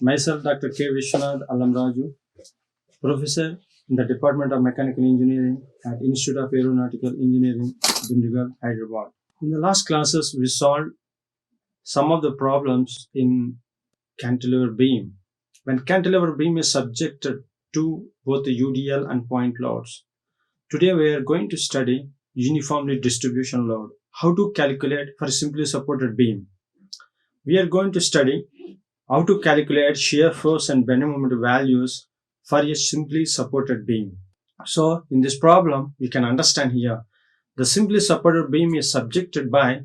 Myself, Dr. K. Viswanath, Allamraju, Professor in the Department of Mechanical Engineering at Institute of Aeronautical Engineering, Dundigal, Hyderabad. In the last classes, we solved some of the problems in cantilever beam. When cantilever beam is subjected to both the UDL and point loads. Today we are going to study uniformly distribution load. How to calculate for a simply supported beam. We are going to study how to calculate shear force and bending moment values for a simply supported beam. So in this problem, you can understand here, the simply supported beam is subjected by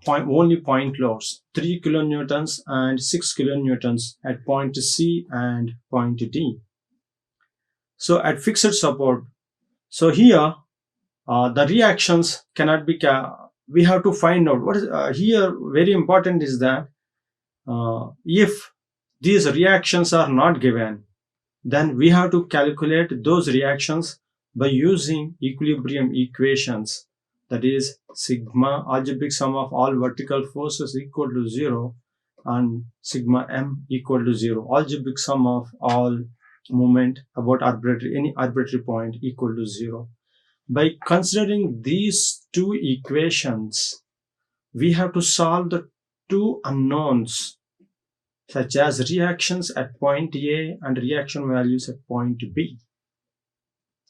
only point loads, 3 kilonewtons and 6 kilonewtons at point C and point D. So at fixed support, so here the reactions cannot be, we have to find out what is here very important is that if these reactions are not given, then we have to calculate those reactions by using equilibrium equations. That is sigma algebraic sum of all vertical forces equal to 0 and sigma m equal to 0. Algebraic sum of all moment about any arbitrary point equal to 0. By considering these two equations, we have to solve the two unknowns such as reactions at point A and reaction values at point B.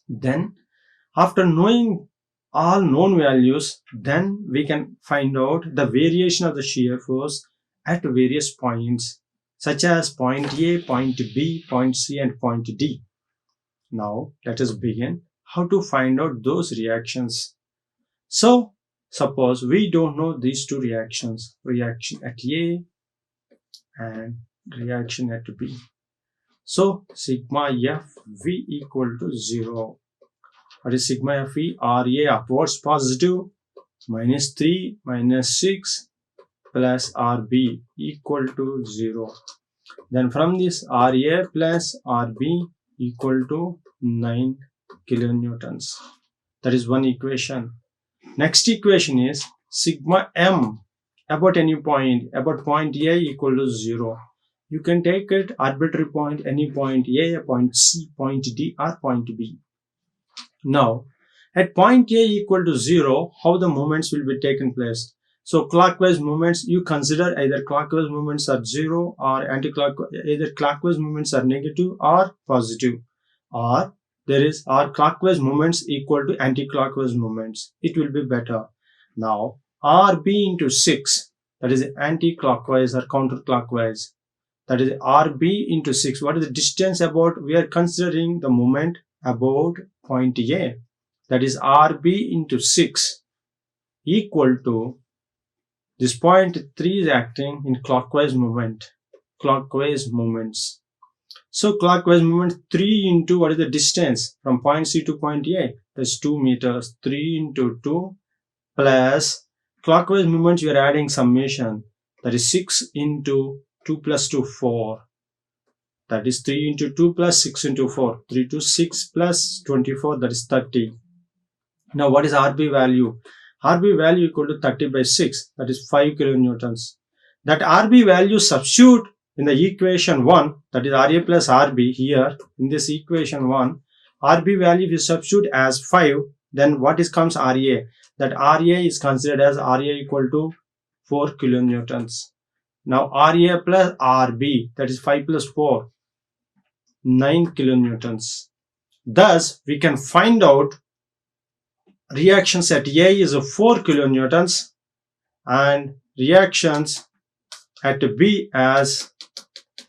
Then after knowing all known values, then we can find out the variation of the shear force at various points such as point A, point B, point C and point D. Now let us begin how to find out those reactions. So suppose we don't know these two reactions, reaction at A and reaction at B. So sigma FV equal to 0. What is sigma FV? RA upwards positive minus 3 minus 6 plus RB equal to 0. Then from this RA plus RB equal to 9 kilonewtons. That is one equation. Next equation is sigma M about any point, about point A equal to 0. You can take it arbitrary point, any point A, point C, point D or point B. Now at point A equal to 0, how the moments will be taken place? So clockwise moments, you consider either clockwise moments are 0 or anti-clockwise, either clockwise moments are negative or positive, or there is or clockwise moments equal to anti-clockwise moments. It will be better. Now RB into 6, that is anti-clockwise or counterclockwise. That is RB into 6. What is the distance about? We are considering the moment about point A. That is RB into 6 equal to this point 3 is acting in clockwise moment. Clockwise moments. So clockwise moment 3 into what is the distance from point C to point A? That's 2 meters. 3 into 2 plus clockwise moments we are adding summation. That is 6 into 2 plus 2, 4. That is 3 into 2 plus 6 into 4. 3 to 6 plus 24, that is 30. Now what is RB value? RB value equal to 30 by 6. That is 5 kilonewtons. That RB value substitute in the equation 1. That is RA plus RB here. In this equation 1, RB value if you substitute as 5. Then what is comes RA? That RA is considered as RA equal to 4 kilonewtons. Now RA plus RB, that is 5 plus 4, 9 kilonewtons. Thus we can find out reactions at A is 4 kilonewtons and reactions at B as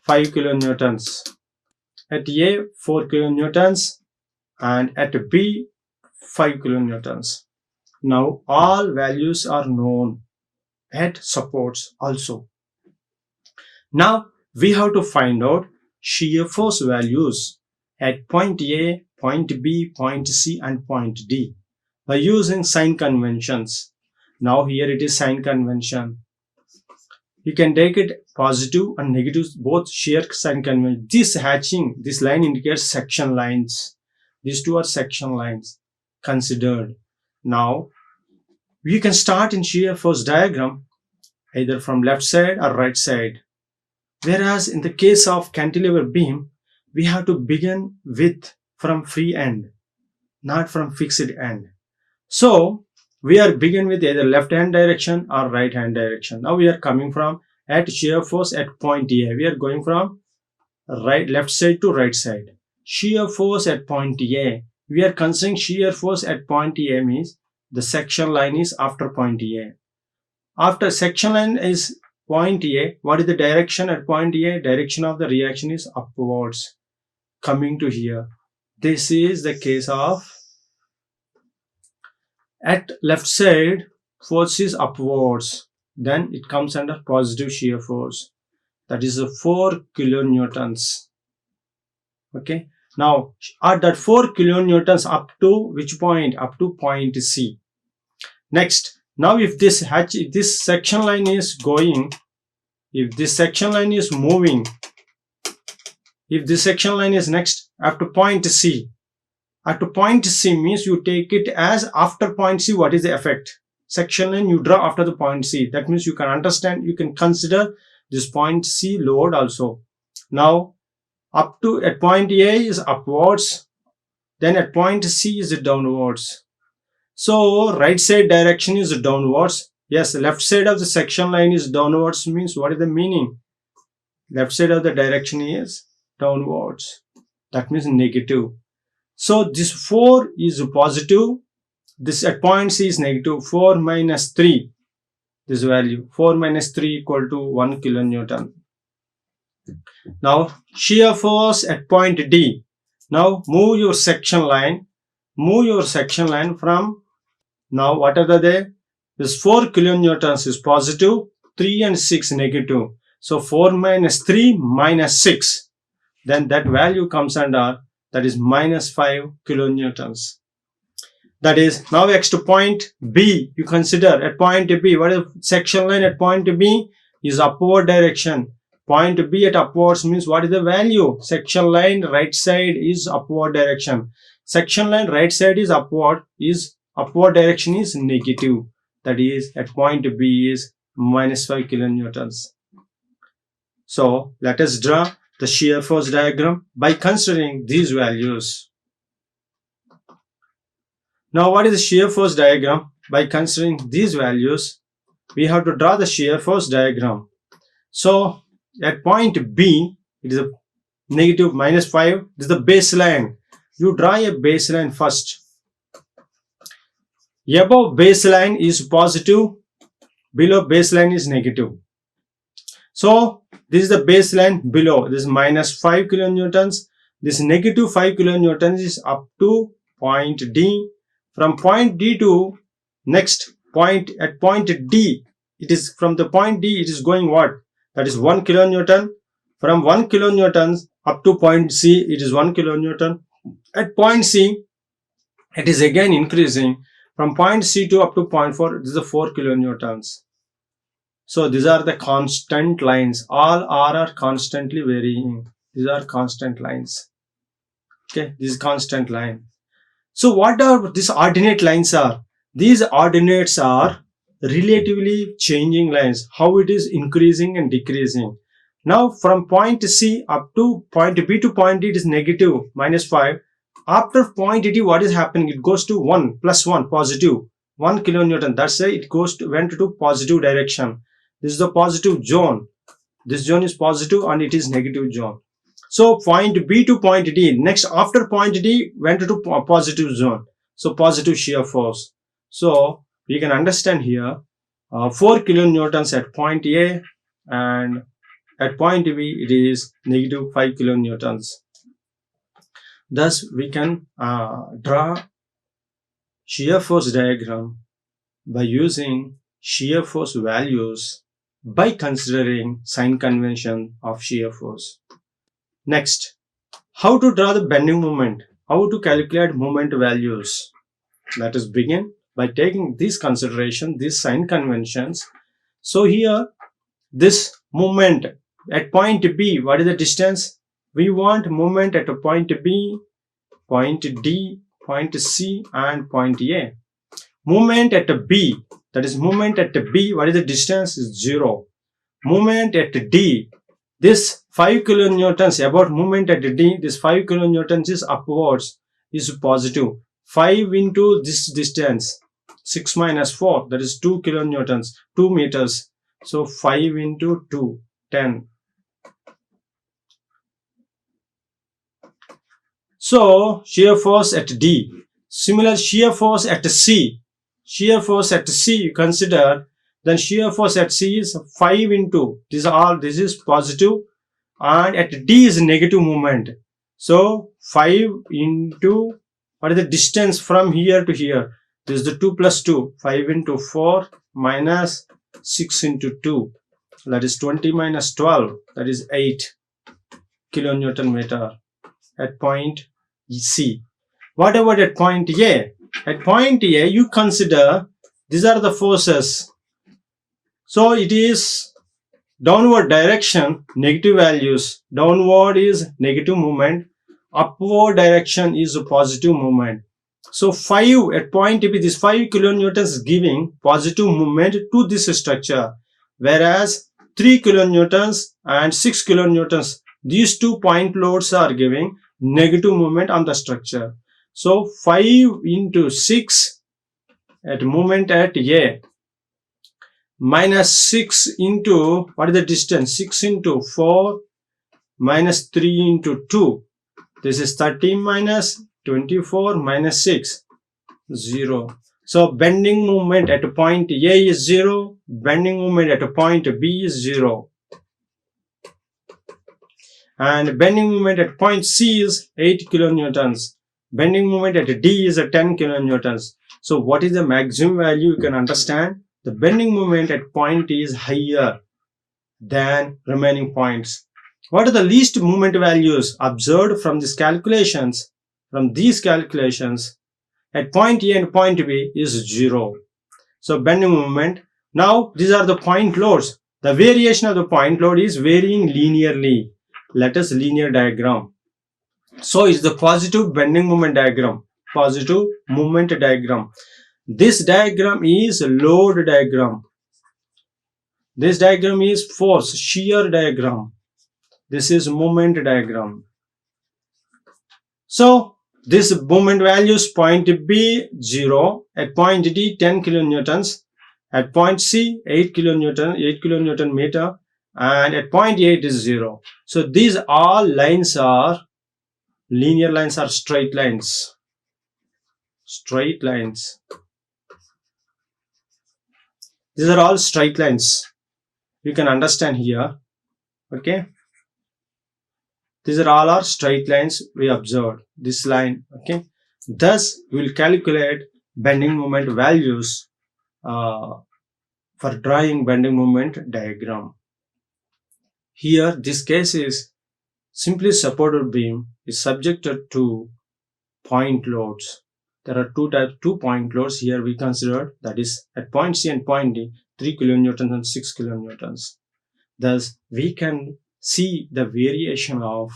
5 kilonewtons. At A 4 kilonewtons and at B 5 kilonewtons. Now all values are known at supports also. Now we have to find out shear force values at point A, point B, point C and point D by using sign conventions. Now here it is sign convention. You can take it positive and negative, both shear sign convention. This hatching, this line indicates section lines. These two are section lines considered. Now we can start in shear force diagram either from left side or right side. Whereas in the case of cantilever beam, we have to begin with from free end, not from fixed end. So we are begin with either left hand direction or right hand direction. Now we are coming from at shear force at point A. We are going from left side to right side. Shear force at point A. We are considering shear force at point A means the section line is after point A. After section line is point A, what is the direction at point A? Direction of the reaction is upwards. Coming to here, this is the case of at left side force is upwards. Then it comes under positive shear force. That is 4 kilonewtons. Okay. Now at that 4 kilonewtons up to which point? Up to point C. Next, now if this section line is going, if this section line is moving, if this section line is next after point C, after point C means you take it as after point C, what is the effect? Section line you draw after the point C. That means you can understand, you can consider this point C load also. Now up to at point A is upwards, then at point C is downwards. So right side direction is downwards. Yes, left side of the section line is downwards means what is the meaning? Left side of the direction is downwards. That means negative. So this 4 is positive. This at point C is negative. 4 minus 3. This value 4 minus 3 equal to 1 kilonewton. Now shear force at point D. Now move your section line. Move your section line from, now what are they? This 4 kilonewtons is positive, 3 and 6 negative. So 4 minus 3 minus 6. Then that value comes under, that is minus 5 kilonewtons. That is, now next to point B, you consider at point B, what is section line at point B is upward direction. Point B at upwards means what is the value? Section line right side is upward direction. Section line right side is upward direction is negative. That is at point B is minus 5 kilonewtons. So let us draw the shear force diagram by considering these values. Now what is the shear force diagram? By considering these values, we have to draw the shear force diagram. So at point B, it is a negative minus 5. This is the baseline. You draw a baseline first. Above baseline is positive, below baseline is negative. So this is the baseline below. This is minus 5 kilonewtons. This negative 5 kilonewtons is up to point D. From point D to next point at point D, it is from the point D, it is going what? That is 1 kilonewton. From 1 kilonewton up to point C, it is 1 kilonewton. At point C, it is again increasing. From point C to up to point 4, this is 4 kilonewtons. So these are the constant lines. All R are constantly varying. These are constant lines. Okay, this is constant line. So what are these ordinate lines are? These ordinates are relatively changing lines. How it is increasing and decreasing. Now from point C up to point B to point D, it is negative minus 5. After point D, what is happening? It goes to 1 plus 1 positive 1 kilonewton. That's why it went to positive direction. This is the positive zone. This zone is positive and it is negative zone. So point B to point D. Next after point D went to positive zone. So positive shear force. So we can understand here 4 kilonewtons at point A and at point B it is negative 5 kilonewtons. Thus we can draw shear force diagram by using shear force values by considering sign convention of shear force. Next, how to draw the bending moment, how to calculate moment values. Let us begin by taking these consideration, these sign conventions. So here, this moment at point B, what is the distance? We want moment at a point B, point D, point C and point A. Moment at a B, that is moment at a B, what is the distance? Is 0. Moment at D, This 5 kilonewtons about movement at D, this 5 kilonewtons is upwards, is positive. 5 into this distance, 6 minus 4, that is 2 kilonewtons, 2 meters. So 5 into 2, 10. So shear force at D. Similar shear force at C. Shear force at C you consider, then shear force at C is 5 into, this is positive, and at D is negative moment. So 5 into, what is the distance from here to here? This is the 2 plus 2. 5 into 4 minus 6 into 2. That is 20 minus 12. That is 8 kilonewton meter at point C. What about at point A? At point A, you consider these are the forces. So it is downward direction, negative values. Downward is negative movement. Upward direction is a positive movement. So 5 at point B, this 5 kilonewtons is giving positive movement to this structure. Whereas 3 kilonewtons and 6 kilonewtons, these 2 point loads are giving negative movement on the structure. So 5 into 6 at moment at A minus 6 into, what is the distance? 6 into 4 minus 3 into 2. This is 13 minus 24 minus 6, 0. So bending moment at point A is 0. Bending moment at point B is 0. And bending moment at point C is 8 kilonewtons. Bending moment at D is 10 kilonewtons. So what is the maximum value? You can understand the bending moment at point E is higher than remaining points. What are the least moment values observed from these calculations? From these calculations, at point A and point B is 0. So bending moment. Now these are the point loads. The variation of the point load is varying linearly. Let us linear diagram. So it's the positive bending moment diagram. Positive moment diagram. This diagram is load diagram. This diagram is force, shear diagram. This is moment diagram. So this moment values point B 0, at point D 10 kilonewtons, at point C 8 kilonewton meter, and at point A it is 0. So these all lines are linear lines, are straight lines. Straight lines. These are all straight lines. You can understand here. Okay. These are all our straight lines we observed. This line. Okay. Thus, we will calculate bending moment values for drawing bending moment diagram. Here, this case is simply supported beam is subjected to point loads. There are two point loads here we considered, that is at point C and point D, 3 kilonewtons and 6 kilonewtons. Thus, we can see the variation of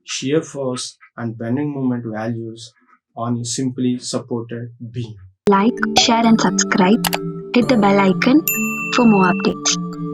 shear force and bending moment values on a simply supported beam. Like, share and subscribe. Hit the bell icon for more updates.